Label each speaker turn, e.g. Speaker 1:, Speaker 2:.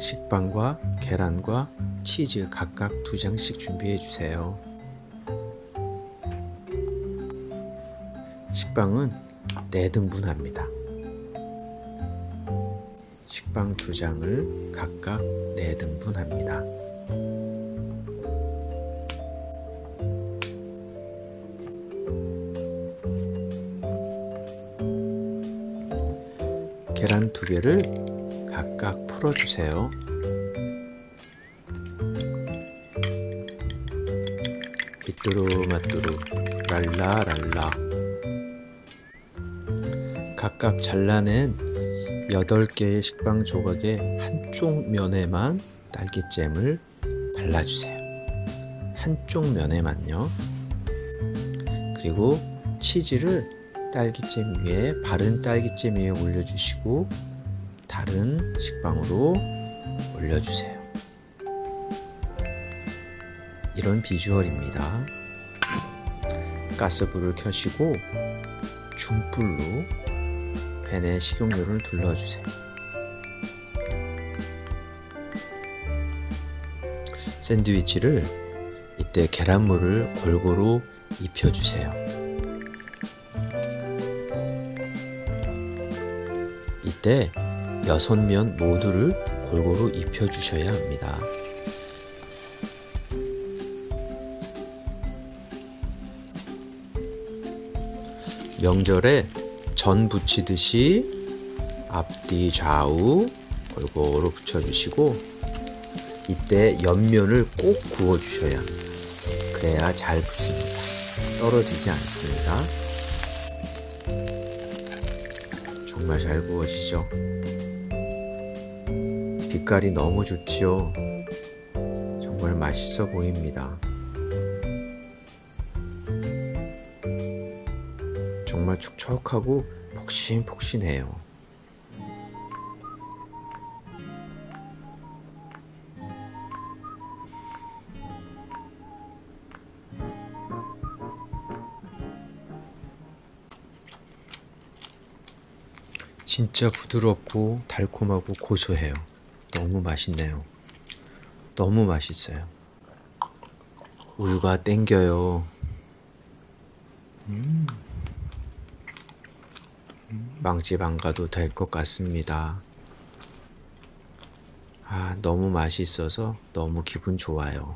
Speaker 1: 식빵과 계란과 치즈 각각 2장씩 준비해 주세요. 식빵은 4등분합니다. 식빵 2장을 각각 4등분합니다. 계란 2개를 각각 풀어주세요. 삐뚤루마뚜루 랄라랄라. 각각 잘라낸 8개의 식빵 조각의 한쪽 면에만 딸기잼을 발라주세요. 한쪽 면에만요. 그리고 치즈를 딸기잼 위에, 바른 딸기잼 위에 올려주시고 다른 식빵으로 올려주세요. 이런 비주얼입니다. 가스불을 켜시고 중불로 팬에 식용유를 둘러주세요. 샌드위치를 이때 계란물을 골고루 입혀주세요. 이때 6면 모두를 골고루 입혀주셔야 합니다. 명절에 전 부치듯이 앞뒤 좌우 골고루 붙여주시고 이때 옆면을 꼭 구워주셔야 합니다. 그래야 잘 붙습니다. 떨어지지 않습니다. 정말 잘 구워지죠? 빛깔이 너무 좋지요? 정말 맛있어 보입니다. 정말 촉촉하고 폭신폭신해요. 진짜 부드럽고 달콤하고 고소해요. 너무 맛있네요. 너무 맛있어요. 우유가 땡겨요. 빵집 안 가도 될 것 같습니다. 너무 맛있어서 너무 기분 좋아요.